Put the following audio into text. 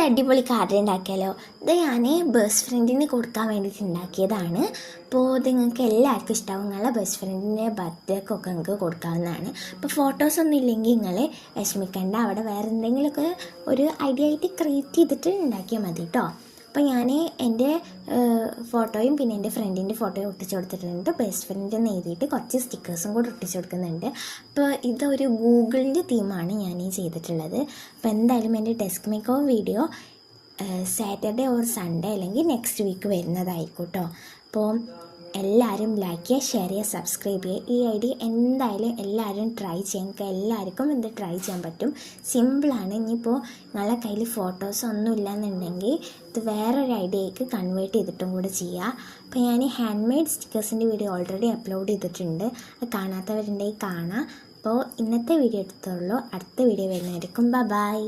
അടിപൊളി കാർഡ് ഉണ്ടാക്കിയാലോ. ഇത് ഞാൻ ബെസ്റ്റ് ഫ്രണ്ടിന് കൊടുക്കാൻ വേണ്ടിയിട്ട് ഉണ്ടാക്കിയതാണ്. അപ്പോൾ ഇത് നിങ്ങൾക്ക് എല്ലാവർക്കും ഇഷ്ടമാവും. നിങ്ങളുടെ ബെസ്റ്റ് ഫ്രണ്ടിൻ്റെ ബർത്ത്ഡേക്കൊക്കെ നിങ്ങൾക്ക് കൊടുക്കാവുന്നതാണ്. അപ്പോൾ ഫോട്ടോസൊന്നും ഇല്ലെങ്കിൽ നിങ്ങൾ വിഷമിക്കേണ്ട, അവിടെ വേറെ എന്തെങ്കിലുമൊക്കെ ഒരു ഐഡിയ ആയിട്ട് ക്രിയേറ്റ് ചെയ്തിട്ട് ഉണ്ടാക്കിയാൽ മതി കേട്ടോ. അപ്പോൾ ഞാൻ എൻ്റെ ഫോട്ടോയും പിന്നെ എൻ്റെ ഫ്രണ്ടിൻ്റെ ഫോട്ടോയും ഒട്ടിച്ച് കൊടുത്തിട്ടുണ്ട്. ബെസ്റ്റ് ഫ്രണ്ടിൻ്റെ എഴുതിയിട്ട് കുറച്ച് സ്റ്റിക്കേഴ്സും കൂടി ഒട്ടിച്ച് കൊടുക്കുന്നുണ്ട്. അപ്പോൾ ഇതൊരു ഗൂഗിളിൻ്റെ തീമാണ് ഞാൻ ചെയ്തിട്ടുള്ളത്. അപ്പോൾ എന്തായാലും എൻ്റെ desk make over video Saturday or Sunday അല്ലെങ്കിൽ നെക്സ്റ്റ് വീക്ക് വരുന്നതായിരിക്കും കേട്ടോ. അപ്പോൾ എല്ലാവരും ലൈക്ക് ചെയ്യുക, ഷെയർ ചെയ്യുക, സബ്സ്ക്രൈബ് ചെയ്യുക. ഈ ഐഡിയ എന്തായാലും എല്ലാവരും ട്രൈ ചെയ്യാം. എല്ലാവർക്കും ഇത് ട്രൈ ചെയ്യാൻ പറ്റും. സിമ്പിളാണ്. ഇനിയിപ്പോൾ നിങ്ങളുടെ കയ്യിൽ ഫോട്ടോസ് ഒന്നും ഇല്ലയെന്നുണ്ടെങ്കിൽ ഇത് വേറൊരു ഐഡിയയ്ക്ക് കൺവേർട്ട് ചെയ്തിട്ടും കൂടെ ചെയ്യുക. അപ്പോൾ ഞാൻ ഹാൻഡ് മെയ്ഡ് സ്റ്റിക്കേഴ്സിൻ്റെ വീഡിയോ ഓൾറെഡി അപ്ലോഡ് ചെയ്തിട്ടുണ്ട്. അത് കാണാത്തവരുണ്ടെങ്കിൽ കാണാം. അപ്പോൾ ഇന്നത്തെ വീഡിയോ എടുത്തുള്ളൂ. അടുത്ത വീഡിയോ വരുന്നതായിരിക്കും. ബൈ.